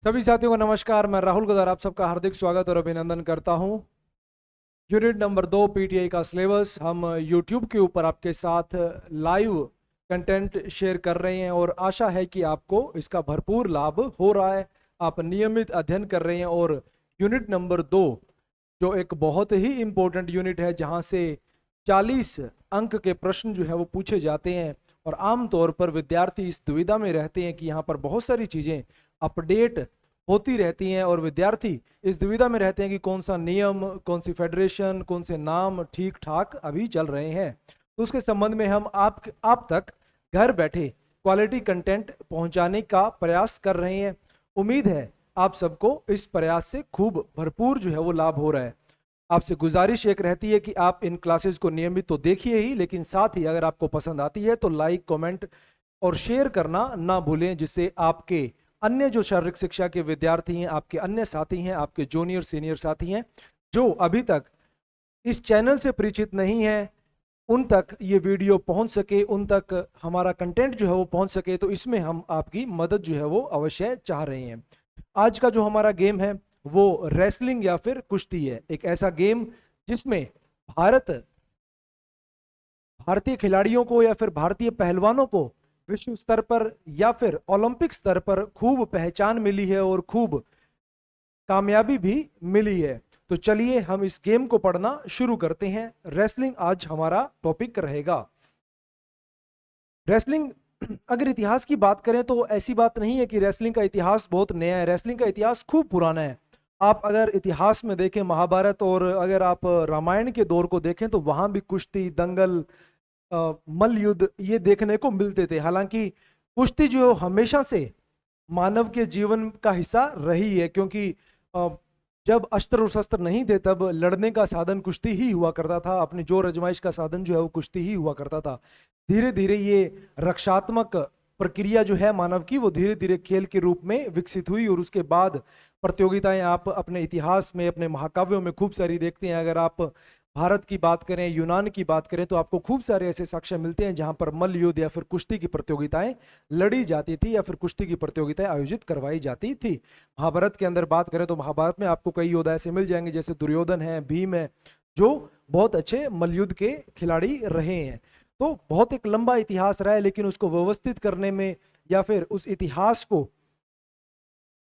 सभी साथियों को नमस्कार। मैं राहुल गदार आप सबका हार्दिक स्वागत और अभिनंदन करता हूं। यूनिट नंबर 2 पीटीआई का सिलेबस हम यूट्यूब के ऊपर आपके साथ लाइव कंटेंट शेयर कर रहे हैं और आशा है कि आपको इसका भरपूर लाभ हो रहा है। आप नियमित अध्ययन कर रहे हैं और यूनिट नंबर 2 जो एक बहुत ही इम्पोर्टेंट यूनिट है जहां से 40 अंक के प्रश्न जो है वो पूछे जाते हैं और आमतौर पर विद्यार्थी इस दुविधा में रहते हैं कि यहाँ पर बहुत सारी चीज़ें अपडेट होती रहती हैं और विद्यार्थी इस दुविधा में रहते हैं कि कौन सा नियम, कौन सी फेडरेशन, कौन से नाम ठीक ठाक अभी चल रहे हैं। तो उसके संबंध में हम आप तक घर बैठे क्वालिटी कंटेंट पहुंचाने का प्रयास कर रहे हैं। उम्मीद है आप सबको इस प्रयास से खूब भरपूर जो है वो लाभ हो रहा है। आपसे गुजारिश एक रहती है कि आप इन क्लासेस को नियमित तो देखिए ही, लेकिन साथ ही अगर आपको पसंद आती है तो लाइक, कमेंट और शेयर करना ना भूलें, जिससे आपके अन्य जो शारीरिक शिक्षा के विद्यार्थी हैं, आपके अन्य साथी हैं, आपके जूनियर सीनियर साथी हैं जो अभी तक इस चैनल से परिचित नहीं है, उन तक ये वीडियो पहुंच सके, उन तक हमारा कंटेंट जो है वो पहुंच सके। तो इसमें हम आपकी मदद जो है वो अवश्य चाह रहे हैं। आज का जो हमारा गेम है वो रेसलिंग या फिर कुश्ती है। एक ऐसा गेम जिसमें भारतीय खिलाड़ियों को या फिर भारतीय पहलवानों को विश्व स्तर पर या फिर ओलंपिक स्तर पर खूब पहचान मिली है और खूब कामयाबी भी मिली है। तो चलिए हम इस गेम को पढ़ना शुरू करते हैं। रेसलिंग आज हमारा टॉपिक रहेगा। रेसलिंग अगर इतिहास की बात करें तो ऐसी बात नहीं है कि रेसलिंग का इतिहास बहुत नया है। रेसलिंग का इतिहास खूब पुराना है। आप अगर इतिहास में देखें महाभारत और अगर आप रामायण के दौर को देखें तो वहां भी कुश्ती, दंगल, मल्ल युद्ध ये देखने को मिलते थे। हालांकि कुश्ती जो हमेशा से मानव के जीवन का हिस्सा रही है, क्योंकि जब अस्त्र और शस्त्र नहीं थे तब लड़ने का साधन कुश्ती ही हुआ करता था। अपनी जोर आजमाइश का साधन जो है वो कुश्ती ही हुआ करता था। धीरे धीरे ये रक्षात्मक प्रक्रिया जो है मानव की वो धीरे धीरे खेल के रूप में विकसित हुई और उसके बाद प्रतियोगिताएं आप अपने इतिहास में, अपने महाकाव्यों में खूब सारी देखते हैं। अगर आप भारत की बात करें, यूनान की बात करें तो आपको खूब सारे ऐसे साक्ष्य मिलते हैं जहां पर मल्ल युद्ध या फिर कुश्ती की प्रतियोगिताएं लड़ी जाती थी या फिर कुश्ती की प्रतियोगिताएं आयोजित करवाई जाती थी। महाभारत के अंदर बात करें तो महाभारत में आपको कई योद्धा ऐसे मिल जाएंगे जैसे दुर्योधन है, भीम है, जो बहुत अच्छे मल्ल युद्ध के खिलाड़ी रहे हैं। तो बहुत एक लंबा इतिहास रहा है, लेकिन उसको व्यवस्थित करने में या फिर उस इतिहास को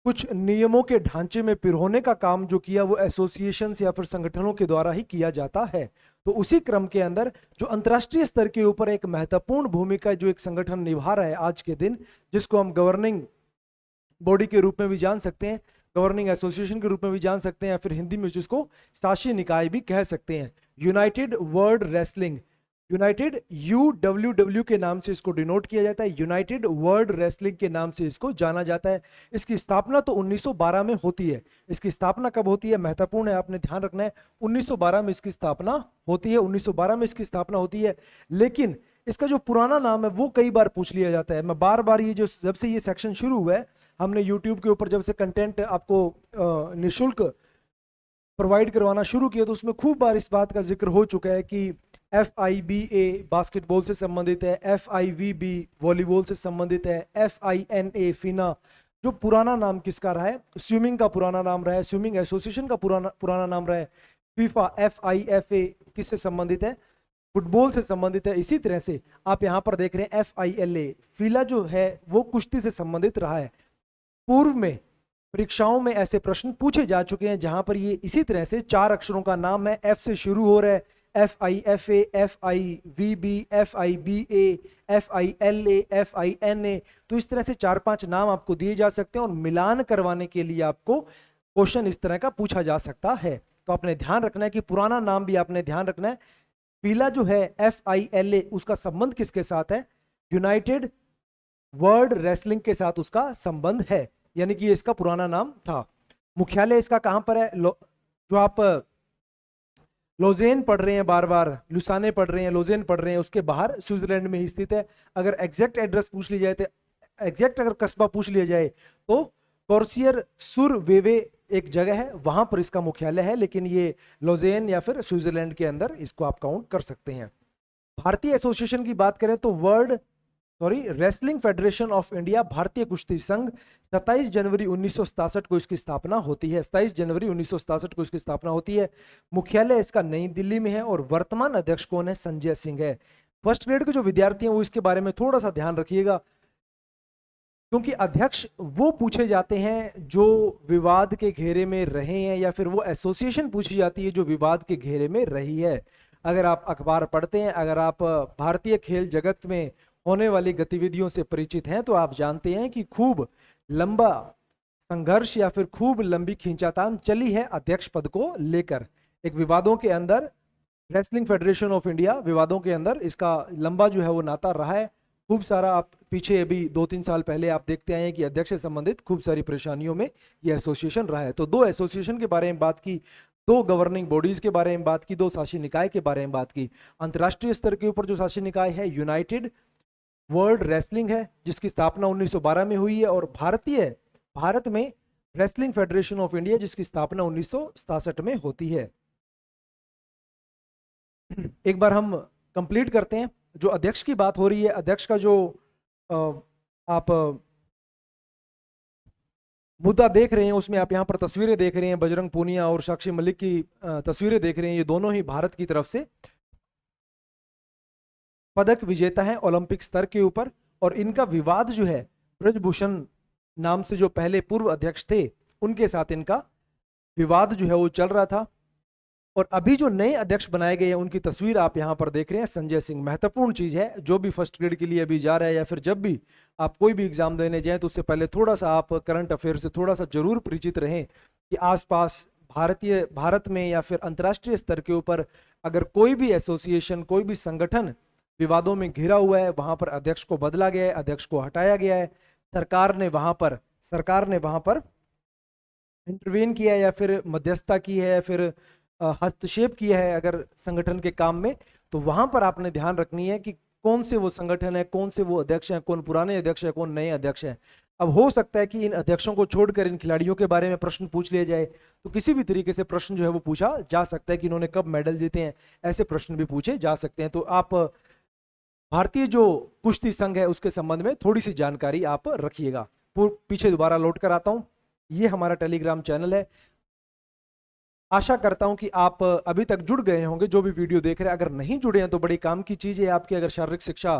कुछ नियमों के ढांचे में पिरोने का काम जो किया वो एसोसिएशन या फिर संगठनों के द्वारा ही किया जाता है। तो उसी क्रम के अंदर जो अंतर्राष्ट्रीय स्तर के ऊपर एक महत्वपूर्ण भूमिका जो एक संगठन निभा रहा है आज के दिन, जिसको हम गवर्निंग बॉडी के रूप में भी जान सकते हैं, गवर्निंग एसोसिएशन के रूप में भी जान सकते हैं, या फिर हिंदी में जिसको शासी निकाय भी कह सकते हैं, United world wrestling, United UWW के नाम से इसको डिनोट किया जाता है, यूनाइटेड वर्ल्ड रेसलिंग के नाम से इसको जाना जाता है। इसकी स्थापना तो 1912 में होती है। इसकी स्थापना कब होती है महत्वपूर्ण है, आपने ध्यान रखना है। 1912 में इसकी स्थापना होती है, 1912 में इसकी स्थापना होती है। लेकिन इसका जो पुराना नाम है वो कई बार पूछ लिया जाता है। मैं बार बार ये जो जब से ये सेक्शन शुरू हुआ है, हमने यूट्यूब के ऊपर जब से कंटेंट आपको निःशुल्क प्रोवाइड करवाना शुरू किया तो उसमें खूब बार इस बात का जिक्र हो चुका है कि FIBA बास्केटबॉल से संबंधित है, FIVB वॉलीबॉल से संबंधित है, FINA फिना जो पुराना नाम किसका रहा है, स्विमिंग का पुराना नाम रहा है, स्विमिंग एसोसिएशन का पुराना नाम रहा है, FIFA FIFA किससे संबंधित है, फुटबॉल से संबंधित है। इसी तरह से आप यहाँ पर देख रहे हैं FILA फिला जो है वो कुश्ती से संबंधित रहा है। पूर्व में परीक्षाओं में ऐसे प्रश्न पूछे जा चुके हैं जहां पर ये इसी तरह से 4 अक्षरों का नाम है, F से शुरू हो रहा है, FIFA FIVB FIBA FILA FINA। तो इस तरह से 4-5 नाम आपको दिए जा सकते हैं और मिलान करवाने के लिए आपको क्वेश्चन इस तरह का पूछा जा सकता है। तो आपने ध्यान रखना है कि पुराना नाम भी आपने ध्यान रखना है। पीला जो है FILA उसका संबंध किसके साथ है, यूनाइटेड वर्ल्ड रेसलिंग के साथ उसका संबंध है, यानी कि इसका पुराना नाम था। मुख्यालय इसका कहां पर है, जो आप लोजेन पढ़ रहे हैं, बार बार लुसाने पढ़ रहे हैं, लोजेन पढ़ रहे हैं, उसके बाहर स्विट्जरलैंड में ही स्थित है। अगर एग्जैक्ट एड्रेस पूछ ली जाए तो एग्जैक्ट अगर कस्बा पूछ लिया जाए तो कॉर्सियर सुर वेवे एक जगह है, वहां पर इसका मुख्यालय है, लेकिन ये लोजेन या फिर स्विट्जरलैंड के अंदर इसको आप काउंट कर सकते हैं। भारतीय एसोसिएशन की बात करें तो world wrestling federation of India, भारतीय कुश्ती संघ, 27 जनवरी 1967 को इसकी स्थापना होती है। 27 जनवरी 1967 को इसकी स्थापना होती है। मुख्यालय इसका नई दिल्ली में है और वर्तमान अध्यक्ष कौन है? संजय सिंह है। फर्स्ट ग्रेड के जो विद्यार्थी हैं वो इसके बारे में थोड़ा सा ध्यान रखिएगा, क्योंकि अध्यक्ष वो पूछे जाते हैं जो विवाद के घेरे में रहे हैं, या फिर वो एसोसिएशन पूछी जाती है जो विवाद के घेरे में रही है। अगर आप अखबार पढ़ते हैं, अगर आप भारतीय खेल जगत में होने वाली गतिविधियों से परिचित हैं, तो आप जानते हैं कि खूब लंबा संघर्ष या फिर खूब लंबी खींचातान चली है अध्यक्ष पद को लेकर। एक विवादों के अंदर रेसलिंग फेडरेशन ऑफ इंडिया, विवादों के अंदर इसका लंबा जो है वो नाता रहा है। खूब सारा, आप पीछे अभी 2-3 साल पहले आप देखते आए हैं कि अध्यक्ष से संबंधित खूब सारी परेशानियों में यह एसोसिएशन रहा है। तो 2 एसोसिएशन के बारे में बात की, 2 गवर्निंग बॉडीज के बारे में बात की, 2 शासी निकाय के बारे में बात की। अंतर्राष्ट्रीय स्तर के ऊपर जो शासी निकाय है यूनाइटेड वर्ल्ड रेसलिंग है, जिसकी स्थापना 1912 में हुई है, और भारत में रेसलिंग फेडरेशन ऑफ इंडिया, जिसकी स्थापना 1967 में होती है। एक बार हम कंप्लीट करते हैं। जो अध्यक्ष की बात हो रही है, अध्यक्ष का जो आप मुद्दा देख रहे हैं, उसमें आप यहाँ पर तस्वीरें देख रहे हैं, बजरंग पूनिया और साक्षी मलिक की तस्वीरें देख रहे हैं। ये दोनों ही भारत की तरफ से पदक विजेता हैं ओलंपिक स्तर के ऊपर, और इनका विवाद जो है ब्रजभूषण नाम से जो पहले पूर्व अध्यक्ष थे उनके साथ इनका विवाद जो है वो चल रहा था। और अभी जो नए अध्यक्ष बनाए गए हैं उनकी तस्वीर आप यहां पर देख रहे हैं, संजय सिंह। महत्वपूर्ण चीज है, जो भी फर्स्ट ग्रेड के लिए अभी जा रहा है या फिर जब भी आप कोई भी एग्जाम देने जाएं, तो उससे पहले थोड़ा सा आप करंट अफेयर से थोड़ा सा जरूर परिचित रहें कि आसपास भारत में या फिर अंतर्राष्ट्रीय स्तर के ऊपर अगर कोई भी एसोसिएशन, कोई भी संगठन विवादों में घिरा हुआ है, वहां पर अध्यक्ष को बदला गया है, अध्यक्ष को हटाया गया है, सरकार ने वहां पर इंटरवीन किया है या फिर मध्यस्थता की है या फिर हस्तक्षेप किया है अगर संगठन के काम में, तो वहां पर आपने ध्यान रखनी है कि कौन से वो संगठन है, कौन से वो अध्यक्ष हैं, कौन पुराने अध्यक्ष है, कौन नए अध्यक्ष हैं। अब हो सकता है कि इन अध्यक्षों को छोड़कर इन खिलाड़ियों के बारे में प्रश्न पूछ लिया जाए, तो किसी भी तरीके से प्रश्न जो है वो पूछा जा सकता है कि इन्होंने कब मेडल जीते हैं, ऐसे प्रश्न भी पूछे जा सकते हैं। तो आप भारतीय जो कुश्ती संघ है उसके संबंध में थोड़ी सी जानकारी आप रखिएगा। पीछे दोबारा लौट कर आता हूं। ये हमारा टेलीग्राम चैनल है। आशा करता हूं कि आप अभी तक जुड़ गए होंगे, जो भी वीडियो देख रहे हैं। अगर नहीं जुड़े हैं तो बड़ी काम की चीज है आपकी। अगर शारीरिक शिक्षा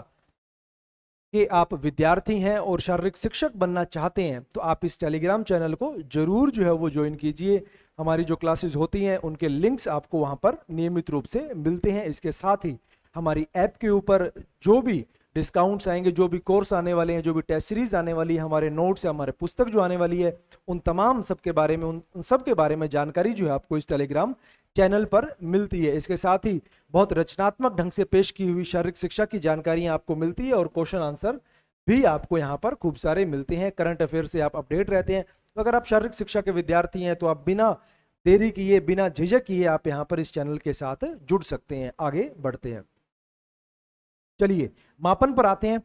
के आप विद्यार्थी हैं और शारीरिक शिक्षक बनना चाहते हैं, तो आप इस टेलीग्राम चैनल को जरूर जो है वो ज्वाइन कीजिए। हमारी जो क्लासेस होती हैं उनके लिंक्स आपको वहां पर नियमित रूप से मिलते हैं। इसके साथ ही हमारी ऐप के ऊपर जो भी डिस्काउंट्स आएंगे, जो भी कोर्स आने वाले हैं, जो भी टेस्ट सीरीज आने वाली है, हमारे नोट्स या हमारे पुस्तक जो आने वाली है, उन तमाम सब के बारे में उन सब के बारे में जानकारी जो है आपको इस टेलीग्राम चैनल पर मिलती है। इसके साथ ही बहुत रचनात्मक ढंग से पेश की हुई शारीरिक शिक्षा की जानकारियां आपको मिलती है और क्वेश्चन आंसर भी आपको यहाँ पर खूब सारे मिलते हैं। करंट अफेयर से आप अपडेट रहते हैं। तो अगर आप शारीरिक शिक्षा के विद्यार्थी हैं तो आप बिना देरी किए, बिना झिझक किए आप यहाँ पर इस चैनल के साथ जुड़ सकते हैं। आगे बढ़ते हैं। चलिए मापन पर आते हैं।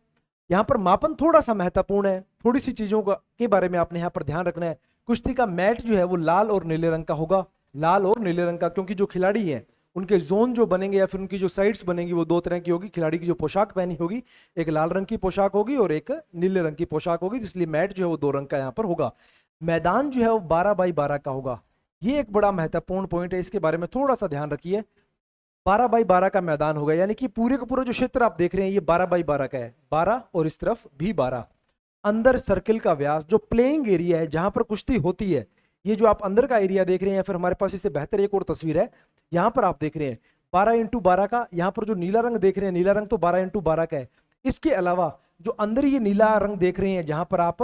यहाँ पर मापन थोड़ा सा महत्वपूर्ण है, थोड़ी सी चीजों के बारे में आपने यहाँ पर ध्यान रखना है। कुश्ती का मैट जो है वो लाल और नीले रंग का होगा, लाल और नीले रंग का, क्योंकि जो खिलाड़ी हैं उनके जोन जो बनेंगे या फिर उनकी जो साइड्स बनेंगी वो 2 तरह की होगी। खिलाड़ी की जो पोशाक पहनी होगी, एक लाल रंग की पोशाक होगी और एक नीले रंग की पोशाक होगी, तो इसलिए मैट जो है वो 2 रंग का यहाँ पर होगा। मैदान जो है वो 12x12 का होगा। ये एक बड़ा महत्वपूर्ण पॉइंट है, इसके बारे में थोड़ा सा ध्यान रखिए। 12x12 का मैदान होगा, यानी कि पूरे का पूरा जो क्षेत्र आप देख रहे हैं ये 12x12 का है, 12 और इस तरफ भी 12। अंदर सर्किल का व्यास, जो प्लेइंग एरिया है जहां पर कुश्ती होती है, ये जो आप अंदर का एरिया देख रहे हैं, या फिर हमारे पास इससे बेहतर एक और तस्वीर है, यहाँ पर आप देख रहे हैं 12x12 का। यहाँ पर जो नीला रंग देख रहे हैं, नीला रंग तो 12x12 का है। इसके अलावा जो अंदर ये नीला रंग देख रहे हैं, जहां पर आप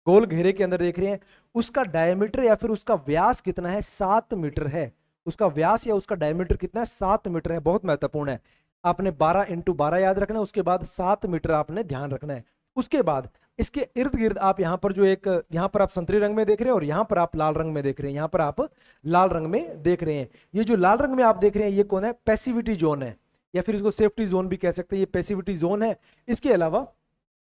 गोल घेरे के अंदर देख रहे हैं, उसका डायमीटर या फिर उसका व्यास कितना है? 7 मीटर है। उसका व्यास या उसका डायमीटर कितना है? 7 मीटर है। बहुत महत्वपूर्ण है। आपने 12x12 याद रखना है, उसके बाद 7 मीटर आपने ध्यान रखना है। उसके बाद इसके इर्द गिर्द आप यहाँ पर जो एक, यहाँ पर आप संतरी रंग में देख रहे हैं और यहाँ पर आप लाल रंग में देख रहे हैं, यहाँ पर आप लाल रंग में देख रहे हैं। ये जो लाल रंग में आप देख रहे हैं ये कौन है? पैसिविटी जोन है, या फिर इसको सेफ्टी जोन भी कह सकते हैं। ये पैसिविटी जोन है। इसके अलावा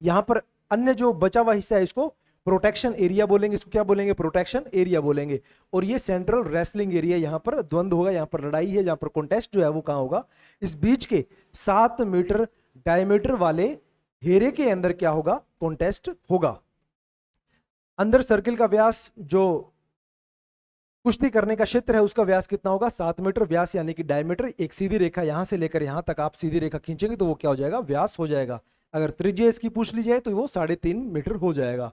यहाँ पर अन्य जो बचा हुआ हिस्सा है इसको प्रोटेक्शन एरिया बोलेंगे। इसको क्या बोलेंगे? प्रोटेक्शन एरिया बोलेंगे। और ये सेंट्रल रेसलिंग एरिया, यहाँ पर द्वंद होगा, यहाँ पर लड़ाई है, जहाँ पर कॉन्टेस्ट जो है वो कहाँ होगा? इस बीच के 7 मीटर डायमीटर वाले घेरे के अंदर क्या होगा, कॉन्टेस्ट होगा। अंदर सर्किल का व्यास, जो कुश्ती करने का क्षेत्र है, उसका व्यास कितना होगा, 7 मीटर। व्यास यानी कि डायमीटर। एक सीधी रेखा यहां से लेकर यहां तक आप सीधी रेखा खींचेंगे तो वो क्या हो जाएगा, व्यास हो जाएगा। अगर त्रिज्या इसकी पूछ ली जाए तो वो 3.5 मीटर हो जाएगा।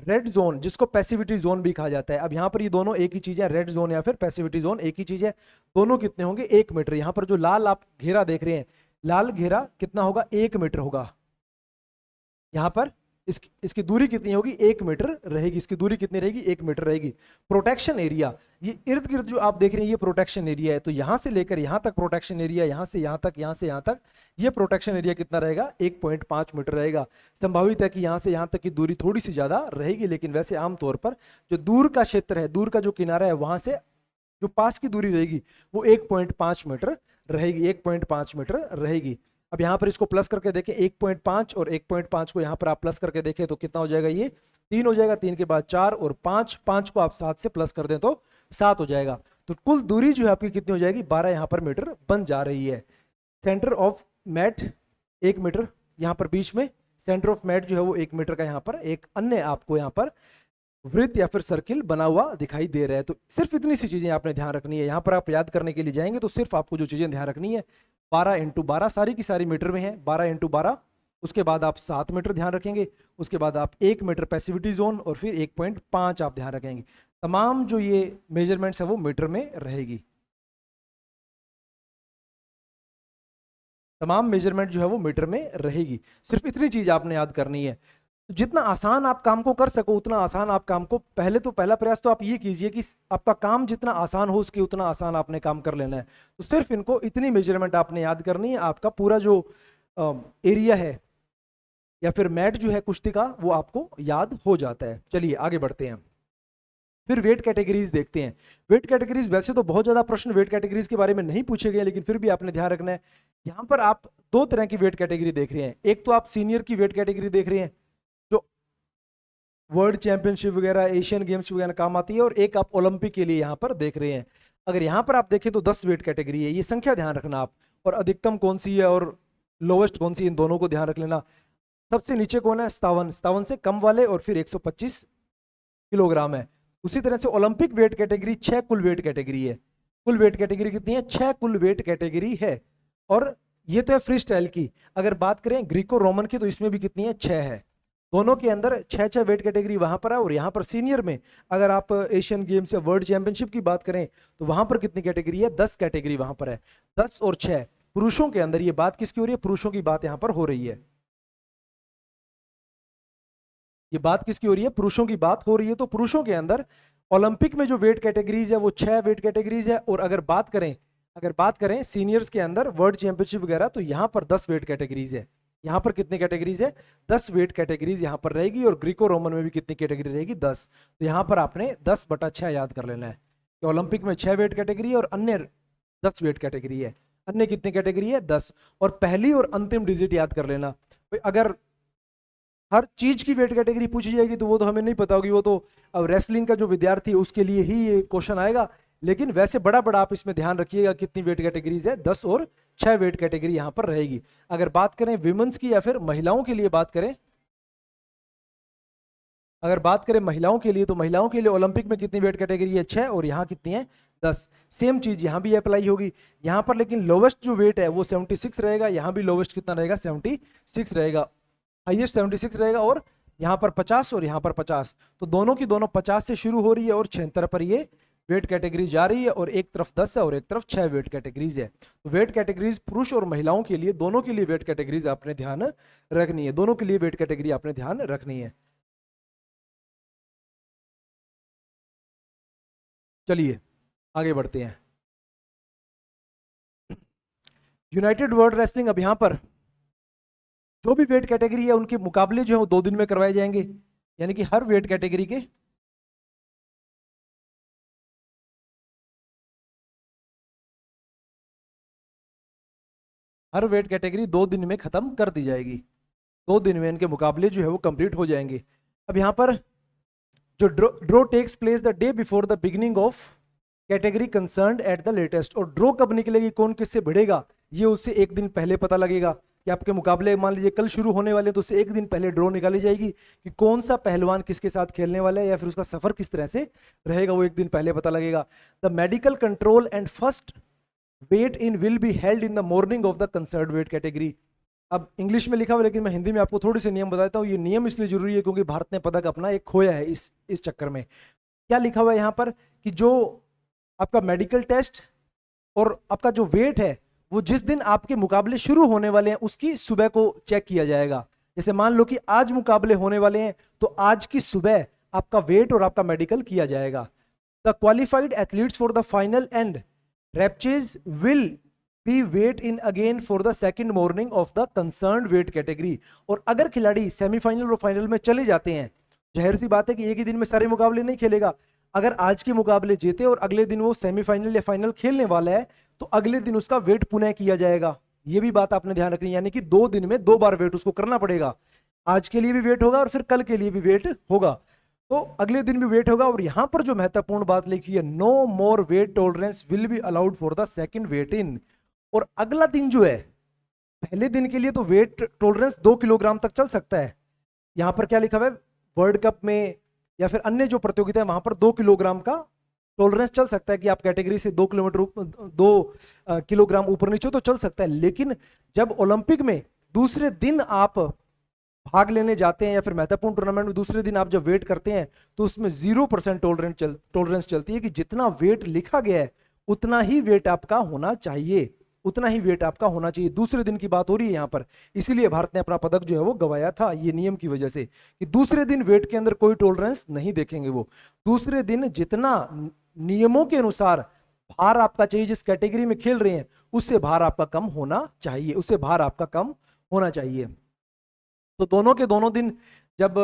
रेड जोन, जिसको पैसिविटी जोन भी कहा जाता है। अब यहाँ पर ये दोनों एक ही चीज है, रेड जोन या फिर पैसिविटी जोन एक ही चीज है। दोनों कितने होंगे, 1 मीटर। यहाँ पर जो लाल आप घेरा देख रहे हैं, लाल घेरा कितना होगा, 1 मीटर होगा। यहाँ पर इसकी दूरी कितनी होगी, 1 मीटर रहेगी। इसकी दूरी कितनी रहेगी, 1 मीटर रहेगी। प्रोटेक्शन एरिया, ये इर्द गिर्द जो आप देख रहे हैं ये प्रोटेक्शन एरिया है। तो यहां से लेकर यहां तक प्रोटेक्शन एरिया, यहां से यहां तक, यहां से यहां तक, ये प्रोटेक्शन एरिया कितना रहेगा, 1.5 मीटर रहेगा। संभावित है कि यहां से यहां तक की दूरी थोड़ी सी ज्यादा रहेगी, लेकिन वैसे आमतौर पर जो दूर का क्षेत्र है, दूर का जो किनारा है, वहां से जो पास की दूरी रहेगी वो 1.5 मीटर रहेगी, 1.5 मीटर रहेगी। अब यहाँ पर इसको प्लस करके देखें, 1.5 और 1.5 को यहाँ पर आप प्लस करके देखें तो कितना हो जाएगा, ये 3 हो जाएगा। 3 के बाद 4 और 5, 5 को आप 7 से प्लस कर दें तो 7 हो जाएगा। तो कुल दूरी जो है आपकी कितनी हो जाएगी, 12 यहाँ पर मीटर बन जा रही है। सेंटर ऑफ मैट 1 मीटर, यहाँ पर बीच में सेंटर ऑफ मैट जो है वो 1 मीटर का यहाँ पर एक अन्य आपको यहाँ पर वृत्त या फिर सर्किल बना हुआ दिखाई दे रहा है। तो सिर्फ इतनी सी चीजें आपने ध्यान रखनी है। यहाँ पर आप याद करने के लिए जाएंगे तो सिर्फ आपको जो चीजें ध्यान रखनी है, 12 इंटू 12 सारी की सारी मीटर में है, 12 इंटू 12। उसके बाद आप 7 मीटर ध्यान रखेंगे। उसके बाद आप 1 मीटर पैसिविटी जोन और फिर 1.5 आप ध्यान रखेंगे। तमाम जो ये मेजरमेंट्स है वो मीटर में रहेगी। तमाम मेजरमेंट जो है वो मीटर में रहेगी। सिर्फ इतनी चीज आपने याद करनी है। तो जितना आसान आप काम को कर सको उतना आसान आप काम को, पहला प्रयास तो आप ये कीजिए कि आपका काम जितना आसान हो उसके उतना आसान आपने काम कर लेना है। तो सिर्फ इनको इतनी मेजरमेंट आपने याद करनी है। आपका पूरा जो एरिया है या फिर मैट जो है कुश्ती का वो आपको याद हो जाता है। चलिए आगे बढ़ते हैं। फिर वेट कैटेगरीज देखते हैं। वेट कैटेगरीज, वैसे तो बहुत ज्यादा प्रश्न वेट कैटेगरीज के बारे में नहीं पूछे गए, लेकिन फिर भी आपने ध्यान रखना है। यहाँ पर आप 2 तरह की वेट कैटेगरी देख रहे हैं। एक तो आप सीनियर की वेट कैटेगरी देख रहे हैं जो वर्ल्ड चैंपियनशिप वगैरह, एशियन गेम्स वगैरह काम आती है, और एक आप ओलंपिक के लिए यहाँ पर देख रहे हैं। अगर यहाँ पर आप देखें तो 10 वेट कैटेगरी है। ये संख्या ध्यान रखना आप, और अधिकतम कौन सी है और लोवेस्ट कौन सी, इन दोनों को ध्यान रख लेना। सबसे नीचे कौन है, 57 से कम वाले, और फिर 125 किलोग्राम है। उसी तरह से ओलंपिक वेट कैटेगरी 6 कुल वेट कैटेगरी है। कुल वेट कैटेगरी कितनी है, 6 कुल वेट कैटेगरी है। और ये तो है फ्री स्टाइल की। अगर बात करें ग्रीको रोमन की तो इसमें भी कितनी है, 6 है। दोनों के अंदर 6 वेट कैटेगरी वहां पर है। और यहाँ पर सीनियर में अगर आप एशियन गेम्स या वर्ल्ड चैंपियनशिप की बात करें तो वहां पर कितनी कैटेगरी है, 10 कैटेगरी वहां पर है। 10 और 6 पुरुषों के अंदर। ये बात किसकी हो रही है, पुरुषों की बात यहाँ पर हो रही है। ये बात किसकी हो रही है, पुरुषों की बात हो रही है। तो पुरुषों के अंदर ओलंपिक में जो वेट कैटेगरीज है वो 6 वेट कैटेगरीज है। और अगर बात करें सीनियर्स के अंदर वर्ल्ड चैंपियनशिप वगैरह तो यहाँ पर 10 वेट कैटेगरीज है। यहाँ पर कितनी कैटेगरीज है, 10 वेट कैटेगरीज यहाँ पर रहेगी। और ग्रीको रोमन में भी कितनी कैटेगरी रहेगी, 10। तो यहाँ पर आपने 10/6 याद कर लेना है कि ओलंपिक में 6 वेट कैटेगरी है और अन्य 10 वेट कैटेगरी है। अन्य कितनी कैटेगरी है, 10। और पहली और अंतिम डिजिट याद कर लेना। अगर हर चीज की वेट कैटेगरी पूछी जाएगी तो वो तो हमें नहीं पता होगी। वो तो अब रेसलिंग का जो विद्यार्थी है उसके लिए ही ये क्वेश्चन आएगा। लेकिन वैसे बड़ा आप इसमें ध्यान रखिएगा कितनी वेट कैटेगरीज है, 10 और 6 वेट कैटेगरी यहां पर रहेगी। अगर बात करें विमेंस की या फिर महिलाओं के लिए बात करें, अगर बात करें महिलाओं के लिए तो महिलाओं के लिए ओलंपिक में कितनी वेट कैटेगरी है, 6। और यहाँ कितनी है, 10। सेम चीज यहाँ भी अप्लाई होगी। यहाँ पर लेकिन लोवेस्ट जो वेट है वो 76 रहेगा। यहाँ भी लोवेस्ट कितना रहेगा, 76 रहेगा। हाईएस्ट 76 रहेगा। और यहाँ पर 50 और यहाँ पर 50। तो दोनों की दोनों 50 से शुरू हो रही है और 76 पर ये वेट कैटेगरी जा रही है। और एक तरफ 10 है और एक तरफ 6 वेट कैटेगरीज है। तो वेट कैटेगरीज पुरुष और महिलाओं के लिए, दोनों के लिए वेट कैटेगरीज आपने ध्यान रखनी है। दोनों के लिए वेट कैटेगरी आपने ध्यान रखनी है। चलिए आगे बढ़ते हैं। यूनाइटेड वर्ल्ड रेसलिंग, अब यहां पर जो भी वेट कैटेगरी है उनके मुकाबले जो है वो 2 दिन में करवाए जाएंगे। यानी कि हर वेट कैटेगरी के हर वेट कैटेगरी 2 दिन में खत्म कर दी जाएगी। 2 दिन में इनके मुकाबले जो है वो कंप्लीट हो जाएंगे। अब यहाँ पर जो draw takes place the day before the beginning of category concerned at the latest. और ड्रॉ कब निकलेगी, कौन किससे भिड़ेगा, ये उससे 1 दिन पहले पता लगेगा। कि आपके मुकाबले मान लीजिए कल शुरू होने वाले, तो उससे एक दिन पहले ड्रॉ निकाली जाएगी कि कौन सा पहलवान किसके साथ खेलने वाला है, या फिर उसका सफर किस तरह से रहेगा, वो एक दिन पहले पता लगेगा। The medical control and first weigh in will be held in the morning of the concerned weight category. अब इंग्लिश में लिखा हुआ, लेकिन मैं हिंदी में आपको थोड़ी से नियम बताता हूँ। ये नियम इसलिए जरूरी है क्योंकि भारत ने पदक अपना एक खोया है इस चक्कर में। क्या लिखा हुआ है यहाँ पर कि जो आपका मेडिकल टेस्ट और आपका जो वेट है वो जिस दिन आपके मुकाबले शुरू होने वाले हैं उसकी सुबह को चेक किया जाएगा। जैसे मान लो कि आज मुकाबले होने वाले हैं तो आज की सुबह आपका वेट और आपका मेडिकल किया जाएगा। The qualified athletes for the final and repechage will be weigh in again for the second morning of the concerned weight category. और अगर खिलाड़ी सेमीफाइनल और फाइनल में चले जाते हैं, जाहिर सी बात है कि एक ही दिन में सारे मुकाबले नहीं खेलेगा। अगर आज के मुकाबले जीते और अगले दिन वो सेमीफाइनल या फाइनल खेलने वाला है तो अगले दिन उसका वेट पुनः किया जाएगा। ये भी बात आपने ध्यान रखनी है, यानी कि 2 दिन में 2 बार वेट उसको करना पड़ेगा। आज के लिए भी वेट होगा और फिर कल के लिए भी वेट होगा, तो अगले दिन भी वेट होगा। और यहां पर जो महत्वपूर्ण बात लिखी है, no more weight tolerance will be allowed for the second weigh in. और अगला दिन जो है, पहले दिन के लिए तो वेट टॉलरेंस 2 किलोग्राम तक चल सकता है। यहां पर क्या लिखा हुआ है, वर्ल्ड कप में या फिर अन्य जो प्रतियोगिता है वहां पर 2 किलोग्राम का टॉलरेंस चल सकता है कि आप कैटेगरी से 2 किलोग्राम ऊपर नीचे तो चल सकता है। लेकिन जब ओलंपिक में दूसरे दिन आप भाग लेने जाते हैं या फिर महत्वपूर्ण टूर्नामेंट में दूसरे दिन आप जब वेट करते हैं तो उसमें 0% टॉलरेंस चलती है कि जितना वेट लिखा गया है उतना ही वेट आपका होना चाहिए, उतना ही वेट आपका होना चाहिए। दूसरे दिन की बात हो रही है यहाँ पर, इसीलिए भारत ने अपना पदक जो है वो गवाया था, ये नियम की वजह से कि दूसरे दिन वेट के अंदर कोई टॉलरेंस नहीं देखेंगे। वो दूसरे दिन जितना नियमों के अनुसार भार आपका चाहिए, जिस कैटेगरी में खेल रहे हैं उससे भार आपका कम होना चाहिए, उससे भार आपका कम होना चाहिए। तो दोनों के दोनों दिन जब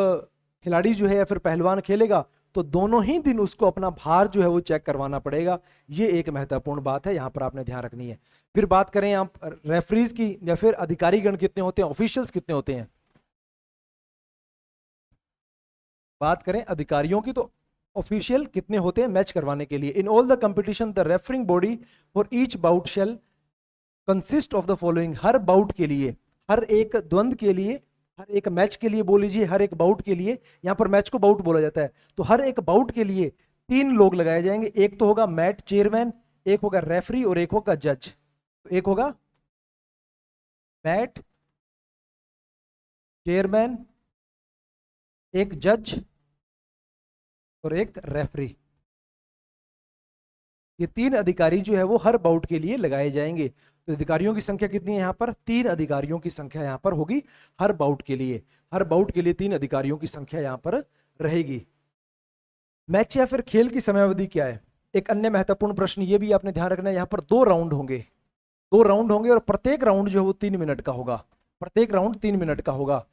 खिलाड़ी जो है या फिर पहलवान खेलेगा तो दोनों ही दिन उसको अपना भार जो है वो चेक करवाना पड़ेगा। ये एक महत्वपूर्ण बात है, यहां पर आपने ध्यान रखनी है। फिर बात करें आप रेफरीज की, या फिर अधिकारीगण कितने होते हैं, ऑफिशियल्स कितने होते हैं। बात करें अधिकारियों की तो ऑफिशियल कितने होते हैं मैच करवाने के लिए। In all the competition the refereeing body for each bout shall consist of the following. हर बाउट के लिए, हर एक द्वंद्व के लिए, हर एक मैच के लिए बोल लीजिए, हर एक बाउट के लिए, यहां पर मैच को बाउट बोला जाता है, तो हर एक बाउट के लिए 3 लोग लगाए जाएंगे। एक तो होगा मैच चेयरमैन, एक होगा रेफरी और एक होगा जज। तो एक होगा मैच चेयरमैन, एक जज और एक रेफरी। ये 3 अधिकारी जो है वो हर बाउट के लिए लगाए जाएंगे। तो अधिकारियों की संख्या कितनी है यहाँ पर, 3 अधिकारियों की संख्या यहाँ पर होगी हर बाउट के लिए। हर बाउट के लिए 3 अधिकारियों की संख्या यहाँ पर रहेगी। मैच या फिर खेल की समयावधि क्या है, एक अन्य महत्वपूर्ण प्रश्न ये भी आपने ध्यान रखना है। यहाँ पर 2 राउंड होंगे, 2 राउंड होंगे और प्रत्येक राउंड जो है वो 3 मिनट का होगा। प्रत्येक राउंड 3 मिनट का होगा।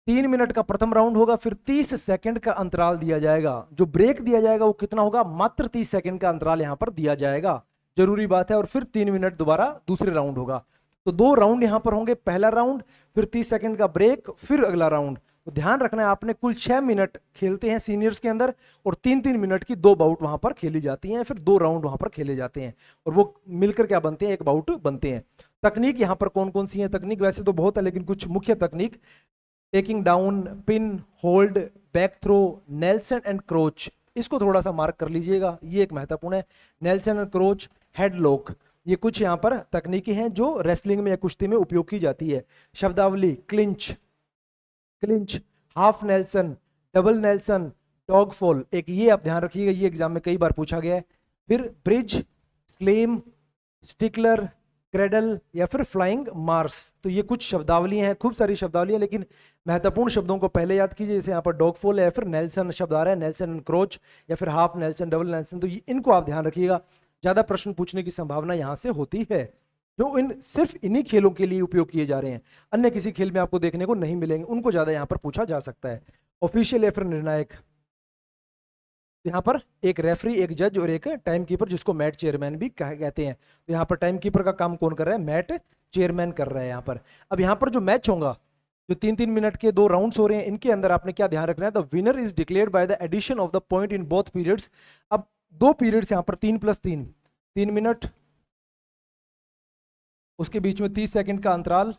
3 मिनट का प्रथम राउंड होगा, फिर 30 सेकंड का अंतराल दिया जाएगा। जो ब्रेक दिया जाएगा वो कितना होगा, मात्र 30 सेकंड का अंतराल यहां पर दिया जाएगा, जरूरी बात है। और फिर 3 मिनट दोबारा दूसरे राउंड होगा। तो 2 राउंड यहां पर होंगे, पहला राउंड, फिर 30 सेकंड का ब्रेक, फिर अगला राउंड। तो ध्यान रखना है आपने, कुल 6 मिनट खेलते हैं सीनियर्स के अंदर, और 3-3 मिनट की 2 बाउट वहां पर खेली जाती हैं, फिर 2 राउंड वहां पर खेले जाते हैं, और वो मिलकर क्या बनते हैं, एक बाउट बनते हैं। तकनीक यहां पर कौन कौन सी है, तकनीक वैसे तो बहुत है लेकिन कुछ मुख्य तकनीक, taking down, pin, hold, back throw, nelson and crotch, इसको थोड़ा सा मार्क कर लीजिएगा, ये एक महत्वपूर्ण है। नेल्सन एंड क्रोच, हेडलॉक, ये कुछ यहाँ पर तकनीकें हैं जो रेसलिंग में या कुश्ती में उपयोग की जाती है। शब्दावली, clinch, clinch, half Nelson, double Nelson, dog fall, एक ये आप ध्यान रखिएगा, ये एग्जाम में कई बार पूछा गया है। फिर ब्रिज, स्लेम, स्टिकलर, क्रेडल या फिर फ्लाइंग मार्स। तो ये कुछ शब्दावली हैं, खूब सारी शब्दावली है, लेकिन महत्वपूर्ण शब्दों को पहले याद कीजिए। जैसे यहाँ पर डॉग फॉल है या फिर नेल्सन शब्द आ रहा है, नेल्सन एंड क्रोच या फिर हाफ नेल्सन, डबल नेल्सन, तो इनको आप ध्यान रखिएगा। ज्यादा प्रश्न पूछने की संभावना यहाँ से होती है, जो इन सिर्फ इन्हीं खेलों के लिए उपयोग किए जा रहे हैं, अन्य किसी खेल में आपको देखने को नहीं मिलेंगे, उनको ज्यादा यहाँ पर पूछा जा सकता है। ऑफिशियल या फिर निर्णायक, यहाँ पर एक रेफरी, एक जज और एक टाइम कीपर, जिसको मैट चेयरमैन भी कहते हैं। तो यहाँ पर टाइम कीपर का काम कौन कर रहा है, मैट चेयरमैन कर रहा है यहाँ पर। अब यहाँ पर जो मैच होगा, जो 3-3 मिनट के 2 राउंड्स हो रहे हैं, इनके अंदर आपने क्या ध्यान रखना है, the winner is declared by the addition of the point in both periods. अब 2 पीरियड्स यहाँ पर 3+3, 3 मिनट, उसके बीच में 30 सेकंड का अंतराल,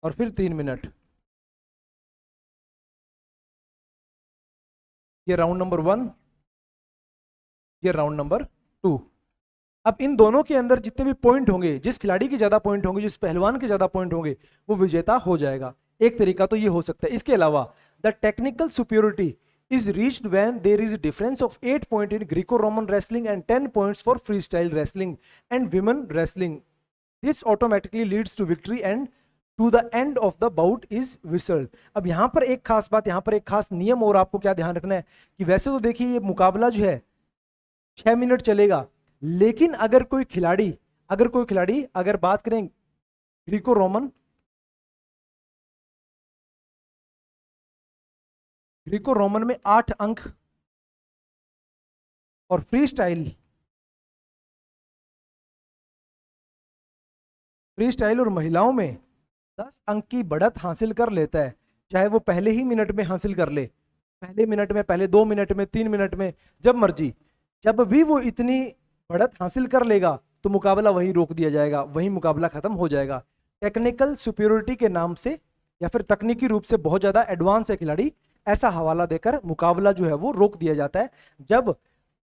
और फिर 3 मिनट। ये राउंड नंबर 1, ये राउंड नंबर 2। अब इन दोनों के अंदर जितने भी पॉइंट होंगे, जिस खिलाड़ी के ज्यादा पॉइंट होंगे, जिस पहलवान के ज्यादा पॉइंट होंगे, वो विजेता हो जाएगा। एक तरीका तो ये हो सकता है। इसके अलावा the technical superiority is reached when there is a difference of 8 points in Greco-Roman wrestling and 10 points for freestyle wrestling and women wrestling. This automatically leads to victory and to the end of the bout is whistled. अब यहाँ पर एक खास बात, यहाँ पर एक खास नियम और आपको क्या ध्यान रखना है कि वैसे तो देखिए ये मुकाबला जो है 6 मिनट चलेगा, लेकिन अगर कोई खिलाड़ी अगर बात करें ग्रीको रोमन में 8 अंक और फ्री स्टाइल और महिलाओं में 10 अंक की बढ़त हासिल कर लेता है, चाहे वो पहले ही मिनट में हासिल कर ले, पहले मिनट में, पहले 2 मिनट में, 3 मिनट में, जब मर्जी, जब भी वो इतनी बढ़त हासिल कर लेगा तो मुकाबला वहीं रोक दिया जाएगा, वहीं मुकाबला खत्म हो जाएगा। टेक्निकल सुपीरियोरिटी के नाम से या फिर तकनीकी रूप से बहुत ज्यादा एडवांस है खिलाड़ी, ऐसा हवाला देकर मुकाबला जो है वो रोक दिया जाता है जब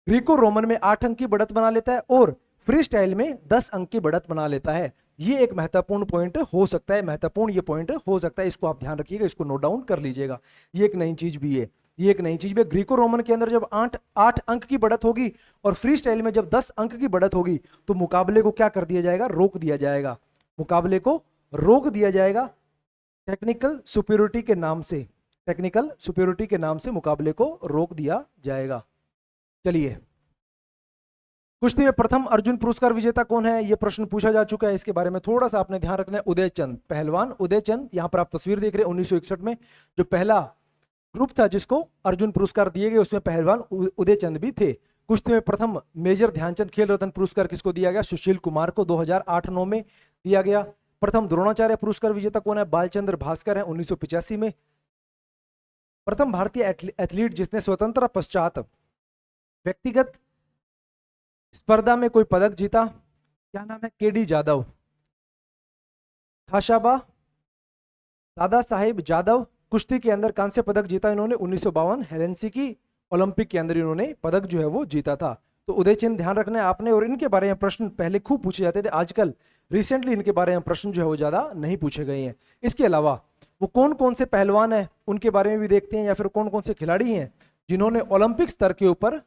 ग्रीको रोमन में 8 अंक की बढ़त बना लेता है और फ्री स्टाइल में 10 अंक की बढ़त बना लेता है। ये एक महत्वपूर्ण पॉइंट हो सकता है, महत्वपूर्ण ये पॉइंट हो सकता है, इसको आप ध्यान रखिएगा, इसको नोट डाउन कर लीजिएगा। ये एक नई चीज भी है, ये एक नई चीज भी है। ग्रीको रोमन के अंदर जब 8 अंक की बढ़त होगी और फ्री स्टाइल में जब 10 अंक की बढ़त होगी तो मुकाबले को क्या कर दिया जाएगा, रोक दिया जाएगा, मुकाबले को रोक दिया जाएगा टेक्निकल सुपीरियोरिटी के नाम से, टेक्निकल सुपीरियोरिटी के नाम से मुकाबले को रोक दिया जाएगा। चलिए, कुश्ती में प्रथम अर्जुन पुरस्कार विजेता कौन है, यह प्रश्न पूछा जा चुका है, इसके बारे में थोड़ा सा आपने ध्यान रखना है। उदय चंद, पहलवान उदय चंद, यहां पर आप तस्वीर देख रहे हैं 1961 में जो पहला ग्रुप था जिसको अर्जुन पुरस्कार दिए गए, उसमें पहलवान उदय चंद भी थे। कुश्ती में प्रथम मेजर ध्यानचंद खेल रत्न पुरस्कार किसको दिया गया, सुशील कुमार को 2008-9 में दिया गया। प्रथम द्रोणाचार्य पुरस्कार विजेता कौन है, बालचंद्र भास्कर है 1985 में। प्रथम भारतीय एथलीट जिसने स्वतंत्रता पश्चात व्यक्तिगत स्पर्धा में कोई पदक जीता, क्या नाम है, केडी जाधव। खाशाबा दादा साहेब जादव, कुश्ती के अंदर कांस्य पदक जीता इन्होंने 1952 हेलेंसिकी ओलंपिक के अंदर इन्होंने पदक जो है वो जीता था। तो उदय चंद ध्यान रखना है आपने, और इनके बारे में प्रश्न पहले खूब पूछे जाते थे, आजकल रिसेंटली इनके बारे में प्रश्न जो है वो ज्यादा नहीं पूछे गए हैं। इसके अलावा वो कौन कौन से पहलवान हैं उनके बारे में भी देखते हैं, या फिर कौन कौन से खिलाड़ी हैं जिन्होंने ओलंपिक स्तर के ऊपर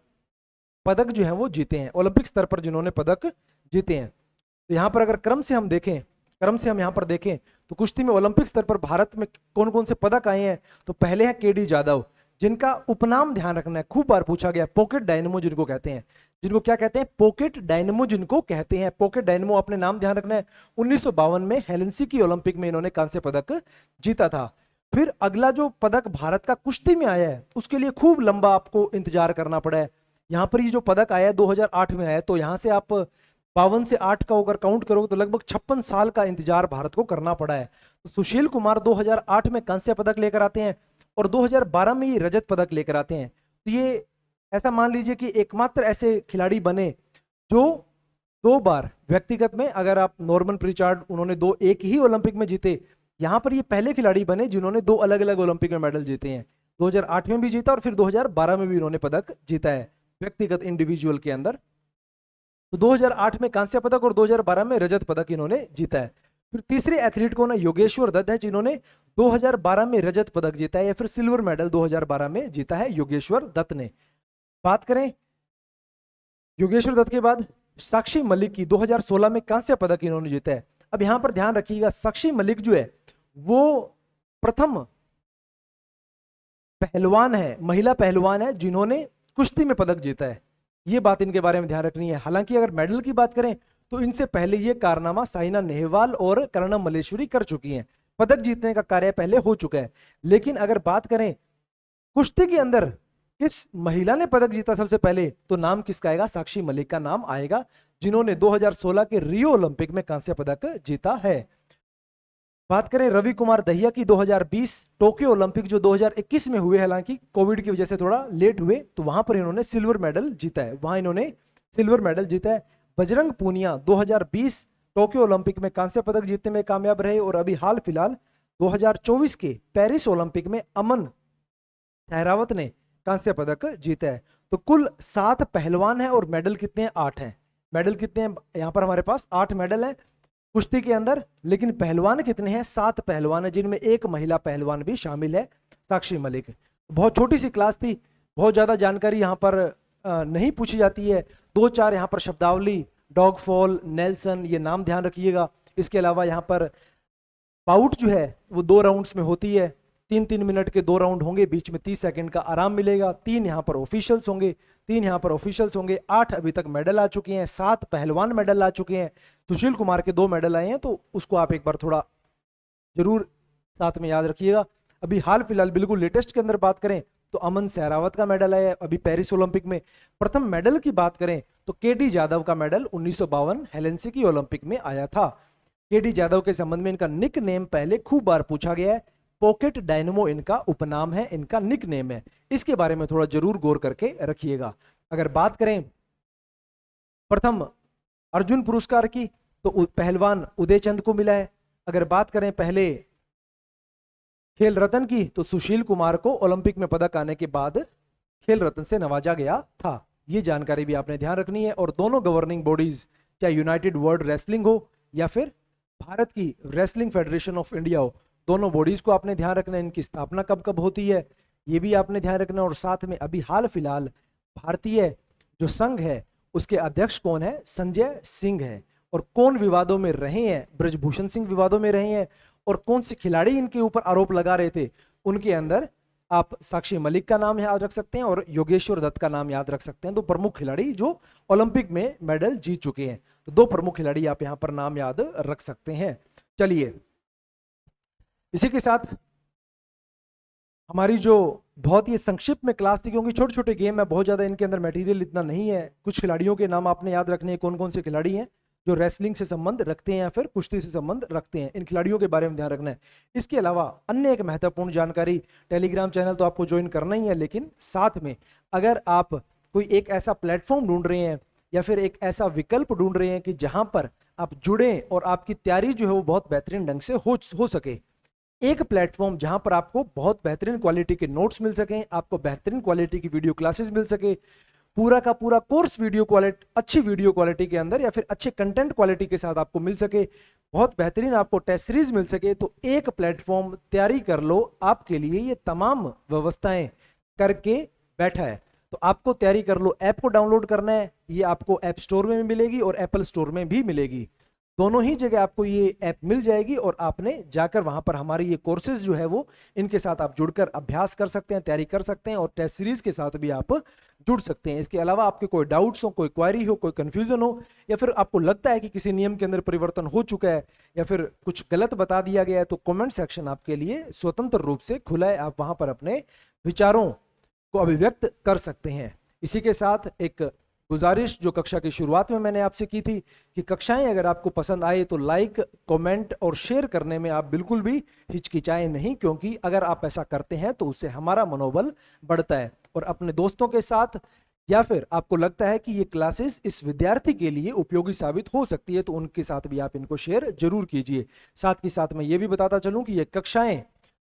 पदक जो है वो जीते हैं, ओलंपिक स्तर पर जिन्होंने पदक जीते हैं। तो यहाँ पर अगर क्रम से हम यहाँ पर देखें तो कुश्ती में ओलंपिक स्तर पर भारत में कौन कौन से पदक आए हैं, तो पहले हैं केडी जाधव, जिनका उपनाम ध्यान रखना है, खूब बार पूछा गया, पॉकेट डायनेमो जिनको कहते हैं, जिनको क्या कहते हैं, पॉकेट डायनेमो जिनको कहते हैं, पॉकेट डायनेमो, अपने नाम ध्यान रखना है। 1952 में हेलेंसिकी ओलंपिक में इन्होंने कांस्य पदक जीता था। फिर अगला जो पदक भारत का कुश्ती में आया है उसके लिए खूब लंबा आपको इंतजार करना पड़ा है। यहाँ पर ये जो पदक आया 2008 में आया, तो यहाँ से आप 52 से 8 का अगर काउंट करोगे तो लगभग 56 साल का इंतजार भारत को करना पड़ा है। तो सुशील कुमार 2008 में कांस्य पदक लेकर आते हैं और 2012 में ये रजत पदक लेकर आते हैं। तो ये ऐसा मान लीजिए कि एकमात्र ऐसे खिलाड़ी बने जो 2 बार व्यक्तिगत में, अगर आप नॉर्मन प्रिचार्ड उन्होंने 2 एक ही ओलंपिक में जीते, यहाँ पर ये पहले खिलाड़ी बने जिन्होंने 2 अलग अलग ओलंपिक में मेडल जीते हैं। 2008 में भी जीता और फिर 2012 में भी इन्होंने पदक जीता है व्यक्तिगत इंडिविजुअल के अंदर। तो 2008 में कांस्य पदक और 2012 में रजत पदक इन्होंने जीता है। फिर तीसरे एथलीट को ना योगेश्वर दत्त है जिन्होंने 2012 में रजत पदक जीता है, या फिर सिल्वर मेडल 2012 में जीता है योगेश्वर दत्त ने। बात करें योगेश्वर दत्त के बाद साक्षी मलिक की, 2016 में कांस्य पदक इन्होंने जीता है। अब यहां पर ध्यान रखिएगा, साक्षी मलिक जो है वो प्रथम पहलवान है, महिला पहलवान है जिन्होंने कुश्ती में पदक जीता है, ये बात इनके बारे में ध्यान रखनी है। हालांकि अगर मेडल की बात करें तो इनसे पहले ये कारनामा साइना नेहवाल और कर्णम मल्लेश्वरी कर चुकी हैं, पदक जीतने का कार्य पहले हो चुका है। लेकिन अगर बात करें कुश्ती के अंदर किस महिला ने पदक जीता सबसे पहले, तो नाम किसका आएगा, साक्षी मलिक का नाम आएगा, जिन्होंने 2016 के रियो ओलंपिक में कांस्य पदक जीता है। बात करें रवि कुमार दहिया की, 2020 टोक्यो ओलंपिक जो 2021 में हुए, हालांकि कोविड की वजह से थोड़ा लेट हुए, तो वहां पर इन्होंने सिल्वर मेडल जीता है, वहां इन्होंने सिल्वर मेडल जीता है। बजरंग पूनिया 2020 टोक्यो ओलंपिक में कांस्य पदक जीतने में कामयाब रहे और अभी हाल फिलहाल 2024 के पेरिस ओलंपिक में अमन सहरावत ने कांस्य पदक जीता है। तो कुल 7 पहलवान हैं और मेडल कितने हैं? 8 हैं। मेडल कितने हैं यहाँ पर हमारे पास? 8 मेडल हैं कुश्ती के अंदर। लेकिन पहलवान कितने हैं? 7 पहलवान हैं, जिनमें एक महिला पहलवान भी शामिल है, साक्षी मलिक। बहुत छोटी सी क्लास थी, बहुत ज्यादा जानकारी यहाँ पर नहीं पूछी जाती है। 2-4 यहाँ पर शब्दावली, डॉग फॉल, नेल्सन, ये नाम ध्यान रखिएगा। इसके अलावा यहाँ पर बाउट जो है वो 2 राउंड्स में होती है, 3-3 मिनट के 2 राउंड होंगे, बीच में 30 सेकंड का आराम मिलेगा। 3 यहाँ पर ऑफिशियल्स होंगे, 3 यहाँ पर ऑफिशियल्स होंगे। 8 अभी तक मेडल आ चुके हैं, 7 पहलवान मेडल आ चुके हैं। सुशील कुमार के 2 मेडल आए हैं, तो उसको आप एक बार थोड़ा जरूर साथ में याद रखिएगा। अभी हाल फिलहाल बिल्कुल लेटेस्ट के अंदर बात करें तो अमन सहरावत का मेडल आया अभी पेरिस ओलंपिक में। प्रथम मेडल की बात करें तो केडी जादव का मेडल 1952 हेलेंसिकी ओलंपिक में आया था। केडी जादव के संबंध में इनका निक नेम पहले खूब बार पूछा गया है। पॉकेट डायनमो इनका उपनाम है, इनका निक नेम है। इसके बारे में थोड़ा जरूर गौर करके रखिएगा। अगर बात करें प्रथम अर्जुन पुरस्कार की तो पहलवान उदय चंद को मिला है। अगर बात करें पहले खेल रत्न की तो सुशील कुमार को ओलंपिक में पदक आने के बाद खेल रत्न से नवाजा गया था। ये जानकारी भी आपने ध्यान रखनी है। और दोनों गवर्निंग बॉडीज, चाहे यूनाइटेड वर्ल्ड रेसलिंग हो या फिर भारत की रेसलिंग फेडरेशन ऑफ इंडिया हो, दोनों बॉडीज को आपने ध्यान रखना है। इनकी स्थापना कब कब होती है ये भी आपने ध्यान रखना है। और साथ में अभी हाल फिलहाल भारतीय जो संघ है उसके अध्यक्ष कौन है? संजय सिंह है। और कौन विवादों में रहे हैं? ब्रजभूषण सिंह विवादों में रहे हैं। और कौन से खिलाड़ी इनके ऊपर आरोप लगा रहे थे? उनके अंदर आप साक्षी मलिक का नाम याद रख सकते हैं और योगेश्वर दत्त का नाम याद रख सकते हैं। 2 प्रमुख खिलाड़ी जो ओलंपिक में मेडल जीत चुके हैं। तो 2 प्रमुख खिलाड़ी आप यहां पर नाम याद रख सकते हैं। चलिए, इसी के साथ हमारी जो बहुत ही संक्षिप्त में क्लास थी, क्योंकि छोटे छोटे गेम है, बहुत ज्यादा इनके अंदर मटेरियल इतना नहीं है। कुछ खिलाड़ियों के नाम आपने याद रखने हैं, कौन कौन से खिलाड़ी हैं जो रेसलिंग से संबंध रखते हैं या फिर कुश्ती से संबंध रखते हैं। इन खिलाड़ियों के बारे में ध्यान रखना है। इसके अलावा अन्य एक महत्वपूर्ण जानकारी, टेलीग्राम चैनल तो आपको ज्वाइन करना ही है, लेकिन साथ में अगर आप कोई एक ऐसा प्लेटफॉर्म ढूंढ रहे हैं या फिर एक ऐसा विकल्प ढूंढ रहे हैं कि जहां पर आप जुड़े और आपकी तैयारी जो है वो बहुत बेहतरीन ढंग से हो सके, एक प्लेटफॉर्म जहां पर आपको बहुत बेहतरीन क्वालिटी के नोट्स मिल सकें, आपको बेहतरीन क्वालिटी की वीडियो क्लासेस मिल सके, पूरा का पूरा कोर्स वीडियो क्वालिटी, अच्छी वीडियो क्वालिटी के अंदर या फिर अच्छे कंटेंट क्वालिटी के साथ आपको मिल सके, बहुत बेहतरीन आपको टेस्ट सीरीज मिल सके, तो एक प्लेटफॉर्म तैयारी कर लो। आपके लिए ये तमाम व्यवस्थाएं करके बैठा है। तो आपको तैयारी कर लो, ऐप को डाउनलोड करना है, ये आपको ऐप स्टोर में भी मिलेगी और एप्पल स्टोर में भी मिलेगी। दोनों ही जगह आपको ये ऐप मिल जाएगी और आपने जाकर वहां पर हमारी ये कोर्सेज जो है वो इनके साथ आप जुड़कर अभ्यास कर सकते हैं, तैयारी कर सकते हैं और टेस्ट सीरीज के साथ भी आप जुड़ सकते हैं। इसके अलावा आपके कोई डाउट्स हो, कोई क्वेरी हो, कोई कंफ्यूजन हो, या फिर आपको लगता है कि किसी नियम के अंदर परिवर्तन हो चुका है या फिर कुछ गलत बता दिया गया है, तो कमेंट सेक्शन आपके लिए स्वतंत्र रूप से खुला है। आप वहां पर अपने विचारों को अभिव्यक्त कर सकते हैं। इसी के साथ एक गुजारिश जो कक्षा की शुरुआत में मैंने आपसे की थी कि कक्षाएं अगर आपको पसंद आए तो लाइक, कमेंट और शेयर करने में आप बिल्कुल भी हिचकिचाएं नहीं, क्योंकि अगर आप ऐसा करते हैं तो उससे हमारा मनोबल बढ़ता है। और अपने दोस्तों के साथ या फिर आपको लगता है कि ये क्लासेस इस विद्यार्थी के लिए उपयोगी साबित हो सकती है तो उनके साथ भी आप इनको शेयर जरूर कीजिए। साथ ही साथ मैं ये भी बताता चलूं कि ये कक्षाएं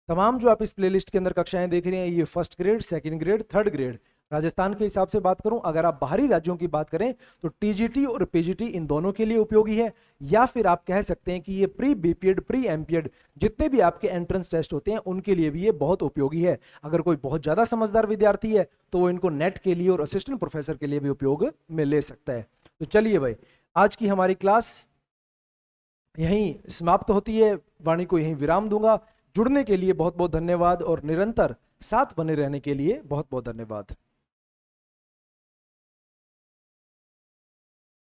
तमाम जो आप इस प्लेलिस्ट के अंदर कक्षाएं देख रहे हैं, ये 1st grade, 2nd grade, 3rd grade, Rajasthan के हिसाब से बात करूं, अगर आप बाहरी राज्यों की बात करें तो टीजीटी और पीजीटी इन दोनों के लिए उपयोगी है। या फिर आप कह सकते हैं कि ये प्री बीपीएड, प्री एमपीएड जितने भी आपके एंट्रेंस टेस्ट होते हैं उनके लिए भी ये बहुत उपयोगी है। अगर कोई बहुत ज्यादा समझदार विद्यार्थी है तो वो इनको नेट के लिए और असिस्टेंट प्रोफेसर के लिए भी उपयोग में ले सकता है। तो चलिए भाई, आज की हमारी क्लास यहीं समाप्त होती है, वाणी को यहीं विराम दूंगा। जुड़ने के लिए बहुत बहुत धन्यवाद और निरंतर साथ बने रहने के लिए बहुत बहुत धन्यवाद।